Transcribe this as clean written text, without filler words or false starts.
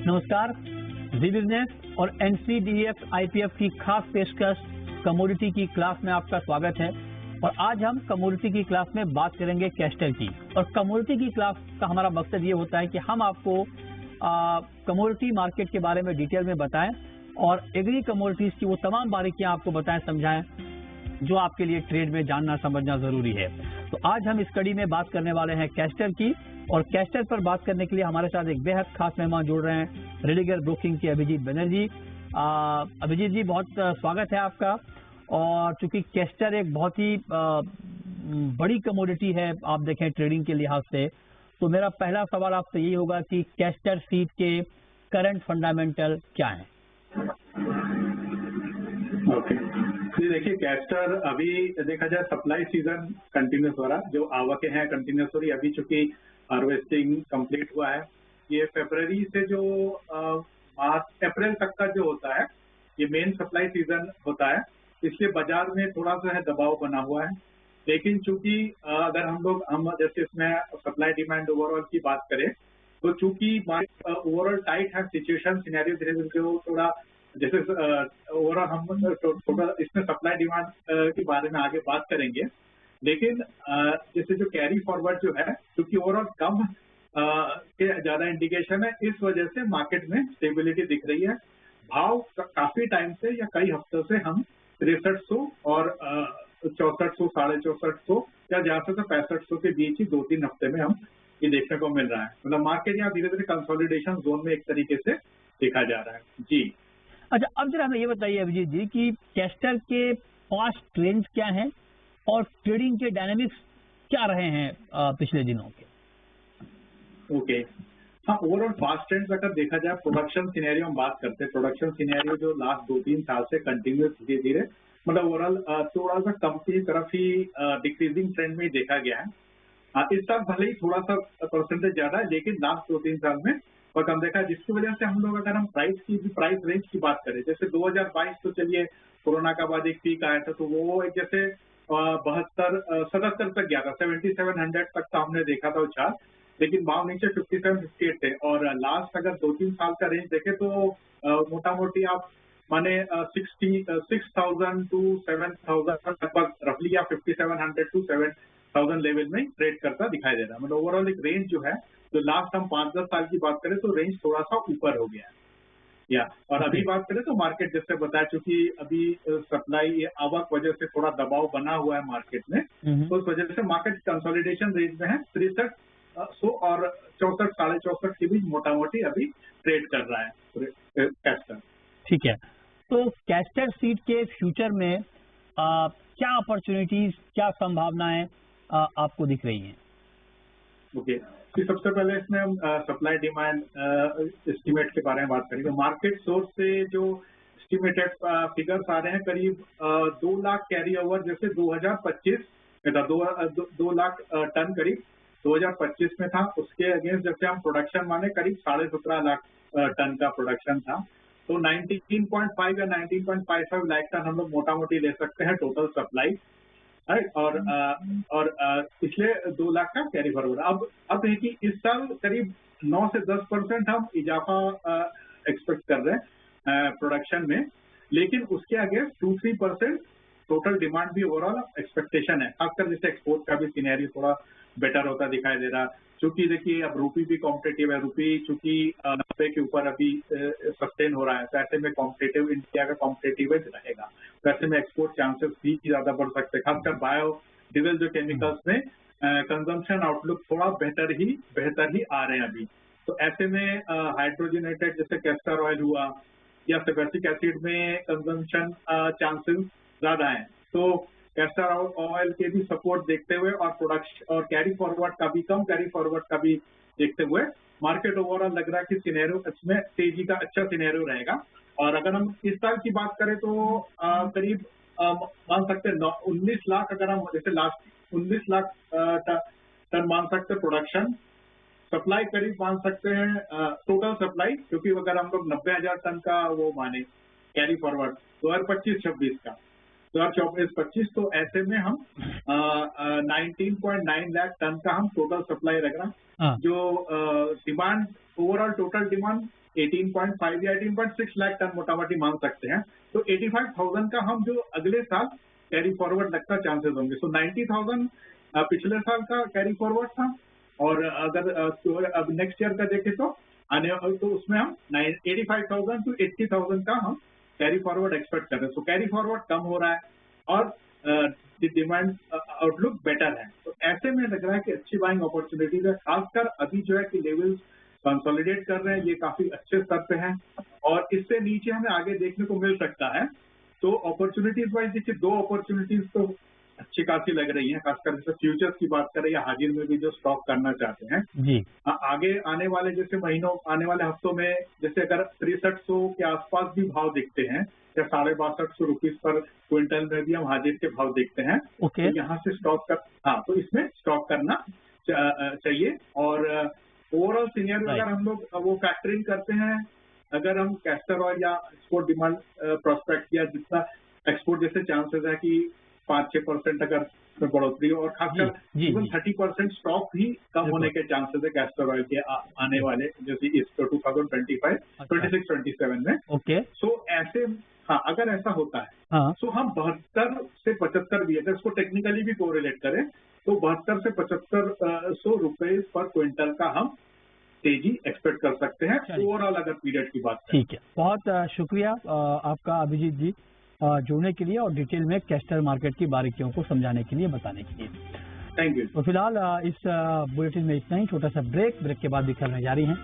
नमस्कार, जी बिजनेस और NCDEF IPF की खास पेशकश कमोडिटी की क्लास में आपका स्वागत है। और आज हम कमोडिटी की क्लास में बात करेंगे कैस्टर की। और कमोडिटी की क्लास का हमारा मकसद ये होता है कि हम आपको कमोडिटी मार्केट के बारे में डिटेल में बताएं और एग्री कमोडिटीज की वो तमाम बारीकियां आपको बताएं, समझाएं जो आपके लिए ट्रेड में जानना समझना जरूरी है। तो आज हम इस कड़ी में बात करने वाले हैं कैस्टर की। और कैस्टर पर बात करने के लिए हमारे साथ एक बेहद खास मेहमान जुड़ रहे हैं, रेडिगर ब्रोकिंग के अभिजीत बनर्जी। अभिजीत जी, बहुत स्वागत है आपका। और चूंकि कैस्टर एक बहुत ही बड़ी कमोडिटी है, आप देखें ट्रेडिंग के लिहाज से, तो मेरा पहला सवाल आपसे यही होगा कि कैस्टर सीड के करंट फंडामेंटल क्या हैं? ओके, देखिए कैस्टर अभी देखा जाए सप्लाई सीजन कंटिन्यूस हो रहा है, जो आवकें हैं कंटिन्यूस हो रही है। अभी चूंकि हार्वेस्टिंग कंप्लीट हुआ है, ये फरवरी से जो मार्च अप्रैल तक का जो होता है ये मेन सप्लाई सीजन होता है, इसलिए बाजार में थोड़ा सा है दबाव बना हुआ है। लेकिन चूंकि अगर हम जैसे इसमें सप्लाई डिमांड ओवरऑल की बात करें तो चूंकि मार्केट ओवरऑल टाइट है, सिचुएशन सिनेरियो धीरे धीरे जो थोड़ा जैसे ओवरऑल हम थोड़ा इसमें सप्लाई डिमांड के बारे में आगे बात करेंगे। लेकिन जैसे जो कैरी फॉरवर्ड जो है, क्योंकि ओवरऑल कम के ज्यादा इंडिकेशन है, इस वजह से मार्केट में स्टेबिलिटी दिख रही है। भाव काफी टाइम से या कई हफ्तों से हम 6300 और 6400, 6450 या ज्यादा से 6500 के बीच ही 2-3 हफ्ते में हम ये देखने को मिल रहा है। मतलब मार्केट यहाँ धीरे धीरे कंसोलिडेशन जोन में एक तरीके से देखा जा रहा है जी। अच्छा, अब जरा हमें ये बताइए अभिजीत जी कि कैस्टर के पास्ट ट्रेंड्स क्या हैं और ट्रेडिंग के डायनामिक्स क्या रहे हैं पिछले दिनों के? ओके, हाँ, ओवरऑल फास्ट ट्रेंड्स अगर देखा जाए, प्रोडक्शन सिनेरियो हम बात करते हैं। प्रोडक्शन सिनेरियो जो लास्ट 2-3 साल से कंटिन्यूस धीरे धीरे मतलब ओवरऑल थोड़ा सा कंपनी की तरफ ही डिक्रीजिंग ट्रेंड में ही देखा गया है। इस साल भले ही थोड़ा सा परसेंटेज ज्यादा है, लेकिन लास्ट 2-3 साल में और कम देखा, जिसकी वजह से हम लोग अगर हम प्राइस रेंज की बात करें, जैसे 2022 तो चलिए कोरोना का बाद एक पीक आया था, तो वो एक जैसे 72-77 तक गया था, 7700 तक का हमने देखा था उछाल। लेकिन भाव नीचे 57-58 थे। और लास्ट अगर 2-3 साल का रेंज देखे तो मोटा मोटी आप माने 6,000 to 7,000 लगभग रफली या 5700 to 7,000 लेवल में ट्रेड करता दिखाई दे रहा है। मतलब ओवरऑल एक रेंज जो है, जो लास्ट हम 5-10 साल की बात करें तो रेंज थोड़ा सा ऊपर हो गया है या। और अभी बात करें तो मार्केट जैसे बताया, चूंकि अभी सप्लाई आवक वजह से थोड़ा दबाव बना हुआ है मार्केट में, तो उस वजह से मार्केट कंसोलिडेशन रेंज में है। 6300 और 64-64.5 के बीच मोटा मोटी अभी ट्रेड कर रहा है कैस्टर। ठीक है, तो कैस्टर सीड के फ्यूचर में क्या अपॉर्चुनिटीज, क्या संभावनाएं आपको दिख रही हैं? ओके, तो सबसे पहले इसमें हम सप्लाई डिमांड एस्टिमेट के बारे में बात करेंगे। मार्केट सोर्स से जो एस्टिमेटेड फिगर्स आ रहे हैं, करीब 2 लाख कैरी ओवर जैसे 2025 में था, 2 लाख टन करीब 2025 में था। उसके अगेंस्ट जैसे हम प्रोडक्शन माने करीब 17.5 लाख टन का प्रोडक्शन था, तो 19.5 या 19.55 लाख टन हम लोग मोटा मोटी ले सकते हैं टोटल सप्लाई। और पिछले 2 लाख का कैरी फॉरवर्ड। अब है कि इस साल करीब 9 से 10% हम इजाफा एक्सपेक्ट कर रहे हैं प्रोडक्शन में, लेकिन उसके आगे 2-3% टोटल डिमांड भी ओवरऑल एक्सपेक्टेशन है। खासकर जैसे एक्सपोर्ट का भी सिनेरियो थोड़ा बेटर होता दिखाई दे रहा, क्योंकि देखिए अब रूपी भी कॉम्पिटेटिव है। रूपी चूंकि 90 के ऊपर अभी सस्टेन हो रहा है, तो ऐसे में कॉम्पिटेटिव इंडिया का कॉम्पिटेटिव रहेगा, तो ऐसे में एक्सपोर्ट चांसेस भी ज्यादा बढ़ सकते हैं। खासकर बायो डीजल जो केमिकल्स में कंजम्पशन आउटलुक थोड़ा बेहतर ही आ रहे हैं अभी। तो ऐसे में हाइड्रोजनेटेड जैसे कैस्टर ऑयल हुआ या सल्फ्यूरिक एसिड में कंजम्पशन चांसेस ज्यादा है, तो कैस्टर ऑयल के भी सपोर्ट देखते हुए और प्रोडक्शन और कैरी फॉरवर्ड का भी, कम कैरी फॉरवर्ड का भी देखते हुए मार्केट ओवरऑल लग रहा है कि सिनेरियो इसमें तेजी का अच्छा सिनेरियो रहेगा। और अगर हम इस साल की बात करें तो करीब मान सकते हैं 19 लाख, अगर हम जैसे लास्ट 19 लाख टन मान सकते हैं प्रोडक्शन। सप्लाई करीब मान सकते हैं टोटल सप्लाई, क्योंकि अगर हम लोग 90,000 टन का वो माने कैरी फॉरवर्ड 2025-26 का, 2024-25, तो ऐसे में हम 19.9 लाख टन का हम टोटल सप्लाई रख रहा, जो डिमांड ओवरऑल टोटल डिमांड 18.5 या 18.6 लाख टन मोटामोटी मान सकते हैं। तो 85,000 का हम जो अगले साल कैरी फॉरवर्ड लगता चांसेस होंगे। सो 90,000 पिछले साल का कैरी फॉरवर्ड था, और अगर अब नेक्स्ट ईयर का देखें तो तो उसमें हम 85,000 to 80,000 का हम कैरी फॉरवर्ड एक्सपेक्ट कर रहे हैं। सो कैरी फॉरवर्ड कम हो रहा है और डिमांड आउटलुक बेटर है। तो ऐसे में लग रहा है कि अच्छी बाइंग अपॉर्चुनिटीज है, खासकर अभी जो है कि लेवल्स कंसोलिडेट कर रहे हैं, ये काफी अच्छे स्तर पे हैं और इससे नीचे हमें आगे देखने को मिल सकता है। तो अपॉर्चुनिटीज वाइज देखिए, दो अपॉर्चुनिटीज तो अच्छी खासी लग रही है, खासकर जैसे फ्यूचर्स की बात करें या हाजिर में भी जो स्टॉक करना चाहते हैं जी। आगे आने वाले जैसे महीनों, आने वाले हफ्तों में जैसे अगर 6300 के आसपास भी भाव दिखते हैं या 6250 रुपीज पर क्विंटल में भी हम हाजिर के भाव देखते हैं, ओके। तो यहाँ से स्टॉक कर, हाँ, तो इसमें स्टॉक करना चाहिए। और ओवरऑल सीनियर अगर हम लोग वो फैक्टरिंग करते हैं, अगर हम कैस्टर ऑयल या एक्सपोर्ट डिमांड प्रोस्पेक्ट या जितना एक्सपोर्ट जैसे चांसेस है कि 5-6% अगर बढ़ोतरी हो, और खासकर इवन 30% स्टॉक भी कम होने के चांसेस है कैस्टर ऑयल के आने वाले जैसे इस 2025, 26-27 में। ओके। सो ऐसे, हाँ, अगर ऐसा होता है, हाँ, सो हम 72 से 75 भी, अगर इसको टेक्निकली भी कोरिलेट करें तो 72 से 75 रुपए पर क्विंटल का हम तेजी एक्सपेक्ट कर सकते हैं ओवरऑल अगर पीरियड की बात करें। ठीक है, बहुत शुक्रिया आपका अभिजीत जी जुड़ने के लिए और डिटेल में कैस्टर मार्केट की बारीकियों को समझाने के लिए, बताने के लिए। Thank you. तो फिलहाल इस बुलेटिन में इतना ही, छोटा सा ब्रेक के बाद भी खबरें जारी हैं।